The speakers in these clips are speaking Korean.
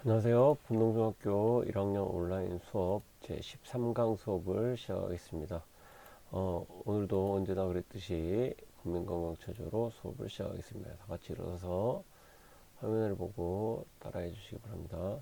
안녕하세요. 분동중학교 1학년 온라인 수업 제13강 수업을 시작하겠습니다. 오늘도 언제나 그랬듯이 국민건강처조로 수업을 시작하겠습니다. 다 같이 일어서서 화면을 보고 따라해 주시기 바랍니다.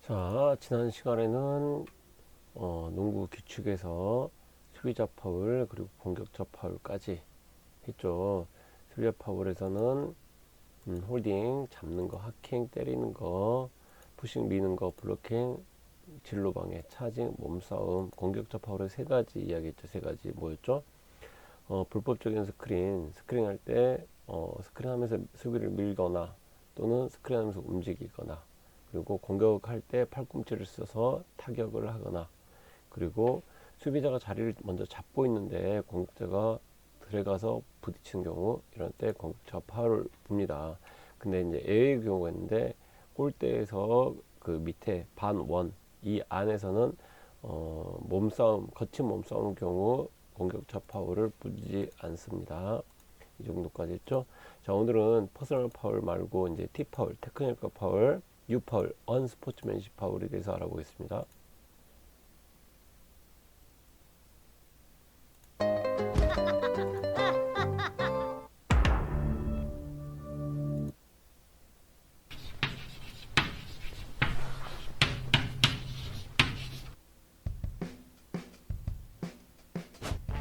자, 지난 시간에는 농구 규칙에서 수비자 파울 그리고 공격자 파울까지 했죠. 수비자 파울에서는 홀딩, 잡는 거, 하킹, 때리는 거, 푸싱, 미는 거, 블로킹, 진로 방해, 차징, 몸싸움. 공격자 파울의 세 가지 이야기했죠. 세 가지 뭐였죠? 불법적인 스크린 할 때 스크린하면서 수비를 밀거나 또는 스크린하면서 움직이거나, 그리고 공격할 때 팔꿈치를 써서 타격을 하거나, 그리고 수비자가 자리를 먼저 잡고 있는데 공격자가 들어가서 부딪히는 경우, 이런 때 공격자가 파울을 붑니다. 근데 이제 예외의 경우가 있는데, 골대에서 그 밑에 반원 이 안에서는 몸싸움, 거친 몸싸움 경우 공격자 파울을 부지 않습니다. 이 정도까지 했죠. 자, 오늘은 퍼스널 파울 말고 이제 T 파울, 테크니컬 파울, U 파울, 언스포츠맨십 파울에 대해서 알아보겠습니다.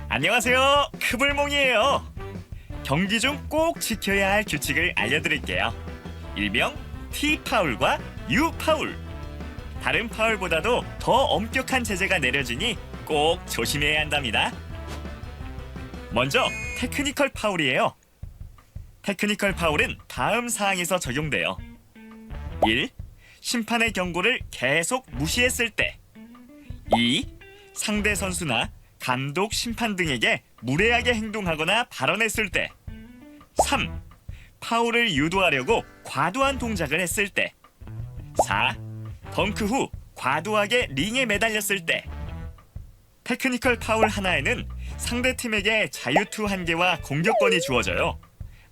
안녕하세요, 크블몽이에요. 경기 중 꼭 지켜야 할 규칙을 알려드릴게요. 일명 T파울과 U파울. 다른 파울보다도 더 엄격한 제재가 내려지니 꼭 조심해야 한답니다. 먼저 테크니컬 파울이에요. 테크니컬 파울은 다음 사항에서 적용돼요. 1. 심판의 경고를 계속 무시했을 때. 2. 상대 선수나 감독, 심판 등에게 무례하게 행동하거나 발언했을 때. 3. 파울을 유도하려고 과도한 동작을 했을 때. 4. 덩크 후 과도하게 링에 매달렸을 때. 테크니컬 파울 하나에는 상대팀에게 자유투 1개와 공격권이 주어져요.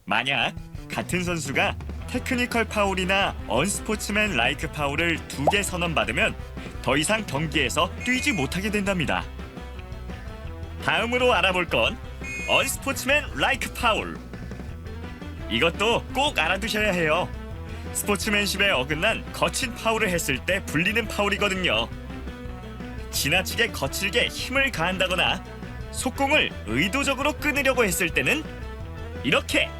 만약 같은 선수가 테크니컬 파울이나 언스포츠맨 라이크 파울을 2개 선언받으면 더 이상 경기에서 뛰지 못하게 된답니다. 다음으로 알아볼 건 언스포츠맨 라이크 파울. 이것도 꼭 알아두셔야 해요. 스포츠맨십에 어긋난 거친 파울을 했을 때 불리는 파울이거든요. 지나치게 거칠게 힘을 가한다거나 속공을 의도적으로 끊으려고 했을 때는 이렇게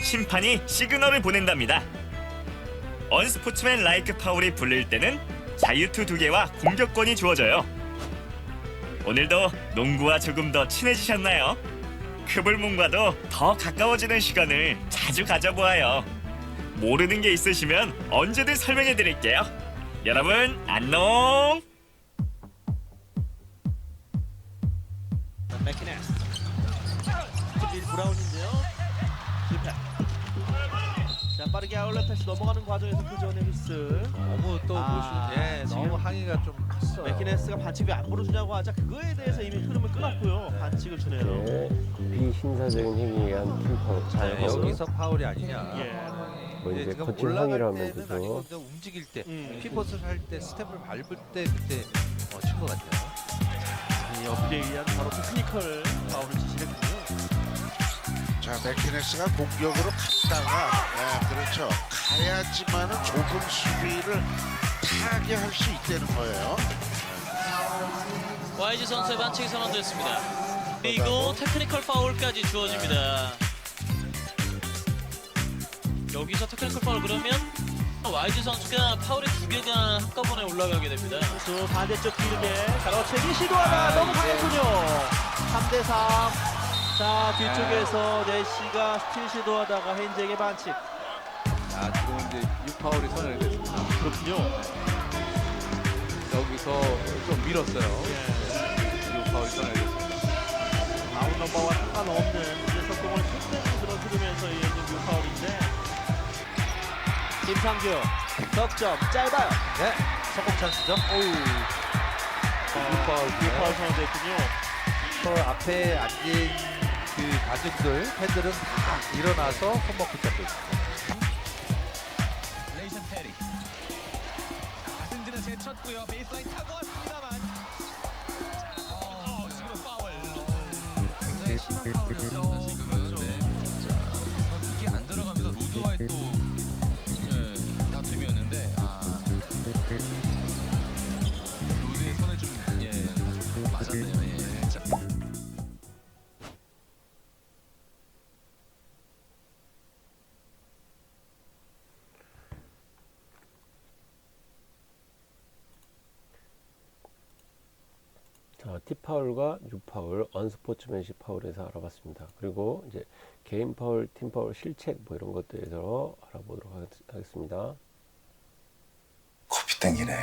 심판이 시그널을 보낸답니다. 언스포츠맨 라이크 파울이 불릴 때는 자유투 2개와 공격권이 주어져요. 오늘도 농구와 조금 더 친해지셨나요? 크블몽과도 더 가까워지는 시간을 자주 가져보아요. 모르는 게 있으시면 언제든 설명해 드릴게요. 여러분 안녕. 맥키네스 딜 브라운인데요. 실패. 자, 빠르게 아울렛 패스 넘어가는 과정에서 교전의 휘슬. 너무 또 너무 항의가 좀 컸어요. 맥키네스가 반칙 왜 안 불어주냐고 하자 그거에 대해서 이미 흐름을 끊었고요. 반칙을 주네요. 네, 비신사적인 행위에 의한 팀 파울. 네, 여기서 파울이 아니냐. 예. 뭐 이제 지금 거친 올라갈 행위를 하면 때는 되죠. 아니고 그냥 움직일 때, 음. 피벗을 할 때, 스텝을 밟을 때 그때 친 것 같아요. 이 여기에 의한 바로 테크니컬 파울을 지시했군요. 자, 맥키네스가 공격으로 갔다가, 그렇죠. 가야지만은 조금 수비를 타개할 수 있다는 거예요. YG 선수의 반칙이 선언됐습니다. 그리고 테크니컬 파울까지 주어집니다. 여기서 테크니컬 파울 그러면 YG 선수가 파울이 2개가 한꺼번에 올라가게 됩니다. 또 반대쪽 길게 가로채기 시도하다 너무 강했군요. 3대3. 자, 뒤쪽에서 내시가 스틸 시도하다가 핸즈에게 반칙. 자, 지금 이제 6파울이 선언이 됐습니다. 그렇군요. 여기서 좀 밀었어요. 예. 6파울이 선언이 됐습니다. 아웃 넘버와 상관없는 이제 속공을 끝내는 그런 흐름에서 이어진 뮤파울인데, 김상규 석점 짧아요. 네, 성공 찬스죠. 오우. 6파울. 뮤파울 선언됐군요. 저 앞에 앉은 그 가족들, 팬들은 다 일어나서 손목 붙잡고 있습니다. 레이션 페리 가슴지는 제쳤고요. 베이스라인 타고 왔습니다만 지금 파울 굉장히 심한 파울이었어요. 지금은 이게 안 들어가면서 로드와의 또 다툼이었는데 T파울과 U파울, 언스포츠맨십 파울에서 알아봤습니다. 그리고 이제 개인 파울, 팀 파울, 실책 뭐 이런 것들에서 알아보도록 하겠습니다. 커피 땡기네.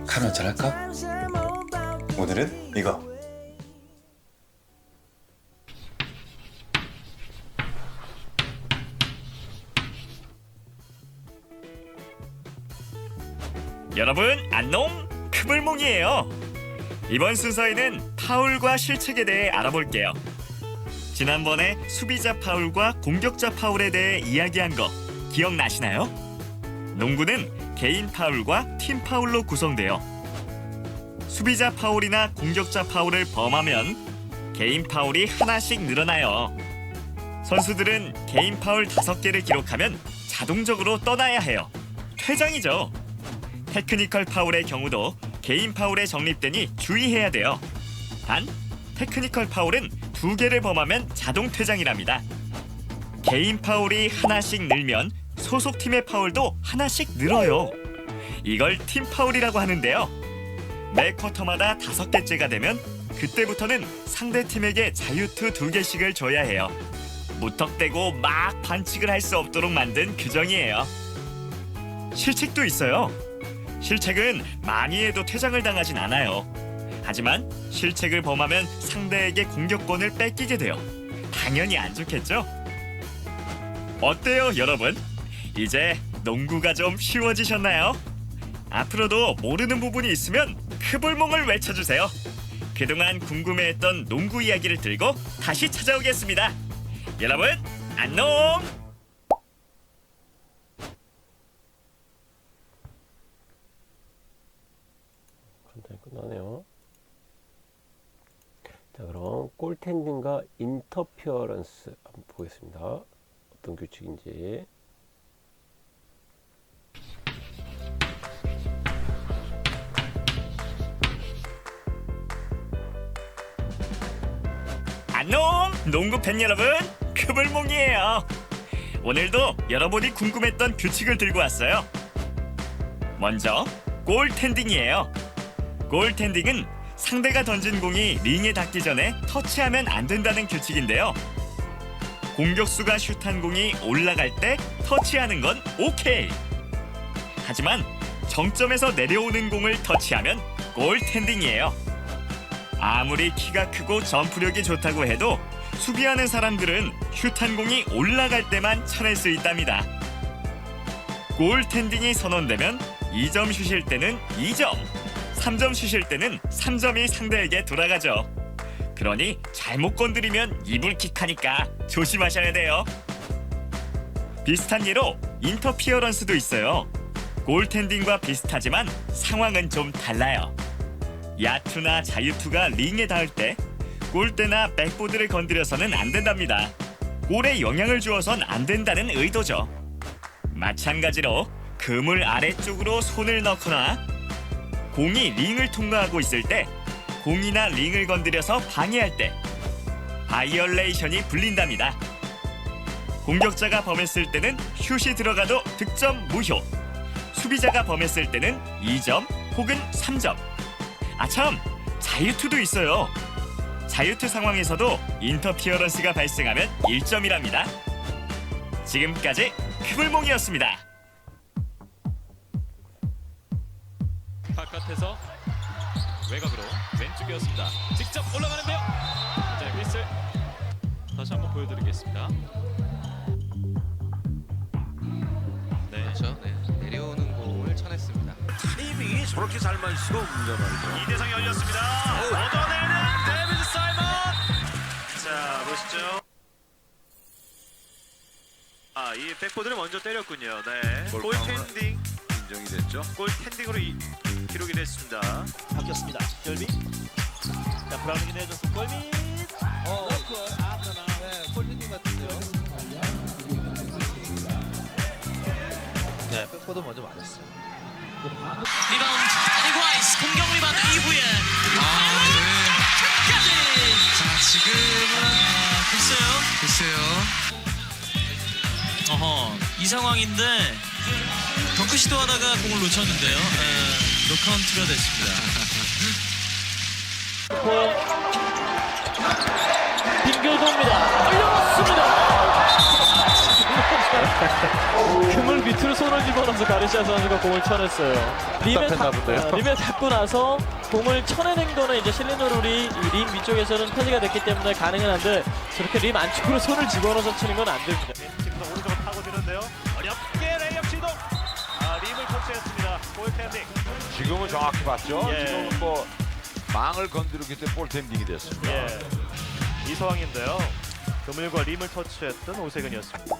카누 잘할까? 오늘은 이거. 여러분 안녕, 크블몽이에요. 이번 순서에는 파울과 실책에 대해 알아볼게요. 지난번에 수비자 파울과 공격자 파울에 대해 이야기한 거 기억나시나요? 농구는 개인 파울과 팀 파울로 구성돼요. 수비자 파울이나 공격자 파울을 범하면 개인 파울이 하나씩 늘어나요. 선수들은 개인 파울 5개를 기록하면 자동적으로 떠나야 해요. 퇴장이죠. 테크니컬 파울의 경우도 개인 파울에 적립되니 주의해야 돼요. 단, 테크니컬 파울은 2개를 범하면 자동 퇴장이랍니다. 개인 파울이 하나씩 늘면 소속팀의 파울도 하나씩 늘어요. 이걸 팀 파울이라고 하는데요. 매 쿼터마다 5개째가 되면 그때부터는 상대팀에게 자유투 2개씩을 줘야 해요. 무턱대고 막 반칙을 할 수 없도록 만든 규정이에요. 실책도 있어요. 실책은 많이 해도 퇴장을 당하진 않아요. 하지만 실책을 범하면 상대에게 공격권을 뺏기게 돼요. 당연히 안 좋겠죠? 어때요, 여러분? 이제 농구가 좀 쉬워지셨나요? 앞으로도 모르는 부분이 있으면 크볼몽을 외쳐주세요. 그동안 궁금해했던 농구 이야기를 들고 다시 찾아오겠습니다. 여러분, 안녕! 간단히 끝나네요. 자, 그럼 골텐딩과 인터피어런스 한번 보겠습니다. 어떤 규칙인지. 안녕, 농구 팬 여러분, 크블몽이에요. 오늘도 여러분이 궁금했던 규칙을 들고 왔어요. 먼저 골텐딩이에요. 골텐딩은 상대가 던진 공이 링에 닿기 전에 터치하면 안 된다는 규칙인데요. 공격수가 슛한 공이 올라갈 때 터치하는 건 오케이. 하지만 정점에서 내려오는 공을 터치하면 골텐딩이에요. 아무리 키가 크고 점프력이 좋다고 해도 수비하는 사람들은 슛한 공이 올라갈 때만 쳐낼 수 있답니다. 골텐딩이 선언되면 2점 슛일 때는 2점, 3점 슛일 때는 3점이 상대에게 돌아가죠. 그러니 잘못 건드리면 이불킥하니까 조심하셔야 돼요. 비슷한 예로 인터피어런스도 있어요. 골텐딩과 비슷하지만 상황은 좀 달라요. 야투나 자유투가 링에 닿을 때 골대나 백보드를 건드려서는 안 된답니다. 골에 영향을 주어선 안 된다는 의도죠. 마찬가지로 그물 아래쪽으로 손을 넣거나 공이 링을 통과하고 있을 때 공이나 링을 건드려서 방해할 때 바이올레이션이 불린답니다. 공격자가 범했을 때는 슛이 들어가도 득점 무효, 수비자가 범했을 때는 2점 혹은 3점. 아참, 자유투도 있어요. 자유투 상황에서도 인터피어런스가 발생하면 1점이랍니다. 지금까지 크블몽이었습니다. 바깥에서 외곽으로 왼쪽이었습니다. 직접 올라가는데요. 자, 휘슬 다시 한번 보여드리겠습니다. 네, 그렇죠. 네. 내려오는 공을 쳐냈습니다. 타이밍이 저렇게 잘 맞을 수가 없는데 말이죠. 이대성이 열렸습니다. 얻어내는 데비드 사이먼. 자, 보시죠. 아, 이 백보드를 먼저 때렸군요. 네, 골텐딩 인정이 됐죠. 골텐딩으로 기록이 됐습니다. 바뀌었습니다. 결비. 자, 브라운이 내줬고 골밑. 네, 폴리닝 같은데요. 네, 백보드 먼저 맞았어요. 리바운드 에리과이스 공격 리바운드 이후에 끝까지. 자, 지금은 글쎄요. 어허, 이 상황인데 덩크 시도하다가 공을 놓쳤는데요. 노카운트가 됐습니다. 높은 빙글도입니다. 올려놓습니다. 그물 밑으로 손을 집어넣어서 가르시아 선수가 공을 쳐냈어요. 답답했나 본데요. 림에 닿고 나서 공을 쳐내는 거는 이제 실린으로리 림 위쪽에서는 패스가 됐기 때문에 가능은 한데 저렇게 림 안쪽으로 손을 집어넣어서 치는 건 안 됩니다. 지금 오른쪽으로 파고드는데요. 어렵게 레이업 시도. 림을 터치했습니다. 볼텐딩. 지금은 정확히 봤죠. 예. 지금은 뭐 망을 건드리기 때문에 볼텐딩이 됐습니다. 예. 이 상황인데요. 그물과 림을 터치했던 오세근이었습니다.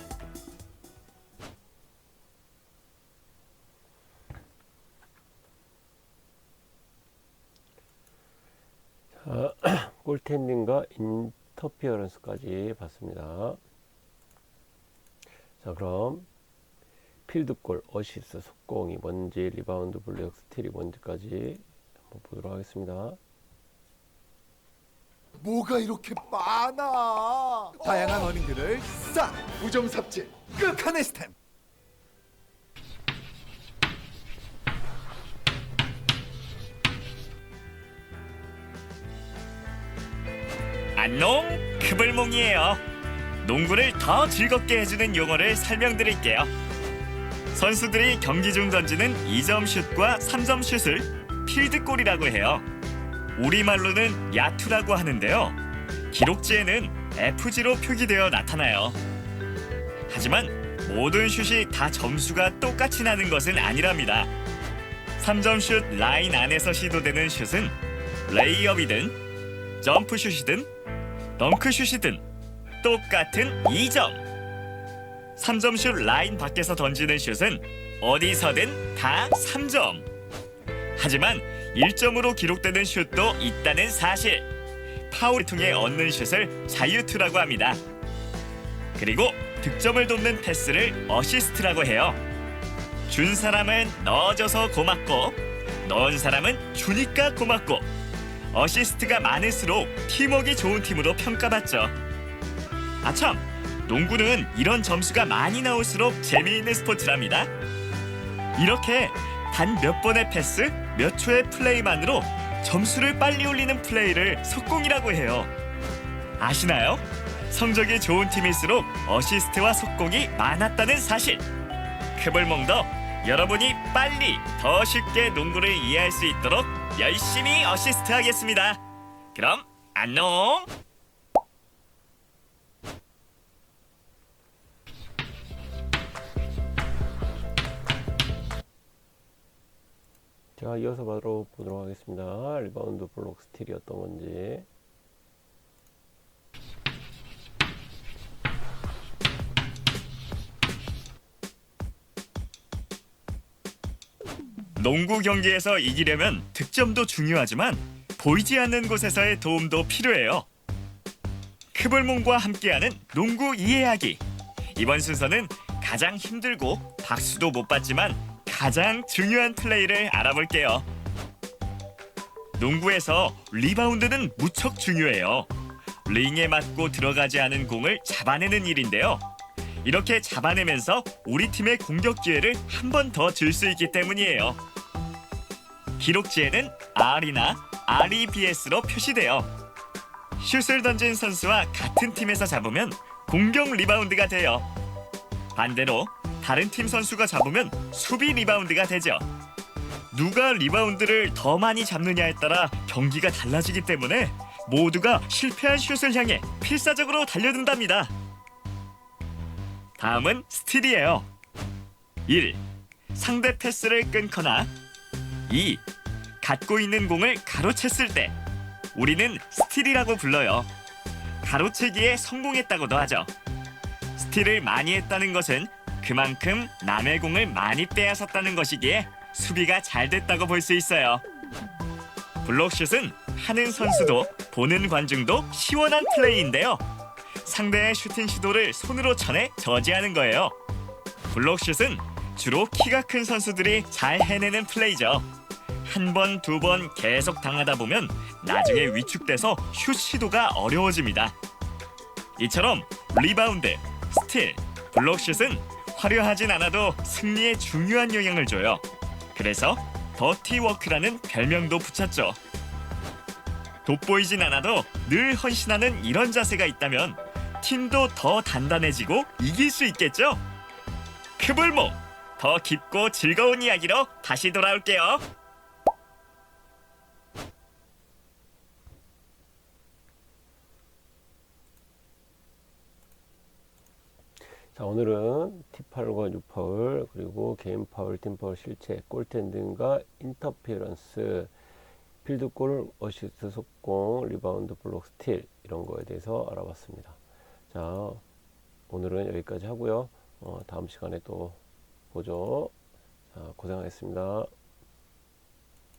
골텐딩과 인터피어런스까지 봤습니다. 자, 그럼 필드골, 어시스트, 속공이 뭔지, 리바운드, 블록, 스틸이 뭔지까지 한번 보도록 하겠습니다. 뭐가 이렇게 많아? 다양한 어닝들을 싹 무정 삽질 끝칸의 스탬. 안녕, 크블몽이에요. 농구를 더 즐겁게 해주는 용어를 설명드릴게요. 선수들이 경기 중 던지는 2점 슛과 3점 슛을 필드골이라고 해요. 우리말로는 야투라고 하는데요. 기록지에는 FG로 표기되어 나타나요. 하지만 모든 슛이 다 점수가 똑같이 나는 것은 아니랍니다. 3점 슛 라인 안에서 시도되는 슛은 레이업이든 점프슛이든 덩크슛이든 똑같은 2점. 3점 슛 라인 밖에서 던지는 슛은 어디서든 다 3점. 하지만 1점으로 기록되는 슛도 있다는 사실. 파울을 통해 얻는 슛을 자유투라고 합니다. 그리고 득점을 돕는 패스를 어시스트라고 해요. 준 사람은 넣어줘서 고맙고 넣은 사람은 주니까 고맙고 어시스트가 많을수록 팀워크가 좋은 팀으로 평가받죠. 아참, 농구는 이런 점수가 많이 나올수록 재미있는 스포츠랍니다. 이렇게 단 몇 번의 패스, 몇 초의 플레이만으로 점수를 빨리 올리는 플레이를 속공이라고 해요. 아시나요? 성적이 좋은 팀일수록 어시스트와 속공이 많았다는 사실. 크블몽도 여러분이 빨리 더 쉽게 농구를 이해할 수 있도록 열심히 어시스트 하겠습니다. 그럼 안녕. 자, 이어서 바로 보도록 하겠습니다. 리바운드, 블록, 스틸이 어떤 건지. 농구 경기에서 이기려면 득점도 중요하지만 보이지 않는 곳에서의 도움도 필요해요. 크블몽과 함께하는 농구 이해하기. 이번 순서는 가장 힘들고 박수도 못 받지만 가장 중요한 플레이를 알아볼게요. 농구에서 리바운드는 무척 중요해요. 링에 맞고 들어가지 않은 공을 잡아내는 일인데요. 이렇게 잡아내면서 우리 팀의 공격 기회를 한 번 더 줄 수 있기 때문이에요. 기록지에는 R이나 REBS로 표시돼요. 슛을 던진 선수와 같은 팀에서 잡으면 공격 리바운드가 돼요. 반대로 다른 팀 선수가 잡으면 수비 리바운드가 되죠. 누가 리바운드를 더 많이 잡느냐에 따라 경기가 달라지기 때문에 모두가 실패한 슛을 향해 필사적으로 달려든답니다. 다음은 스틸이에요. 1. 상대 패스를 끊거나 2. 갖고 있는 공을 가로챘을 때 우리는 스틸이라고 불러요. 가로채기에 성공했다고도 하죠. 스틸을 많이 했다는 것은 그만큼 남의 공을 많이 빼앗았다는 것이기에 수비가 잘 됐다고 볼 수 있어요. 블록슛은 하는 선수도 보는 관중도 시원한 플레이인데요. 상대의 슈팅 시도를 손으로 쳐내 저지하는 거예요. 블록슛은 주로 키가 큰 선수들이 잘 해내는 플레이죠. 한 번, 두 번 계속 당하다 보면 나중에 위축돼서 슛 시도가 어려워집니다. 이처럼 리바운드, 스틸, 블록슛은 화려하진 않아도 승리에 중요한 영향을 줘요. 그래서 더티워크라는 별명도 붙였죠. 돋보이진 않아도 늘 헌신하는 이런 자세가 있다면 팀도 더 단단해지고 이길 수 있겠죠? 크블목, 더 깊고 즐거운 이야기로 다시 돌아올게요. 자, 오늘은 T 파울과 U 파울, 그리고 개인 파울, 팀 파울, 실책, 골텐 등과 인터피어런스, 필드골, 어시스트, 속공, 리바운드, 블록, 스틸 이런 거에 대해서 알아봤습니다. 자, 오늘은 여기까지 하고요. 다음 시간에 또 보죠. 자, 고생하셨습니다.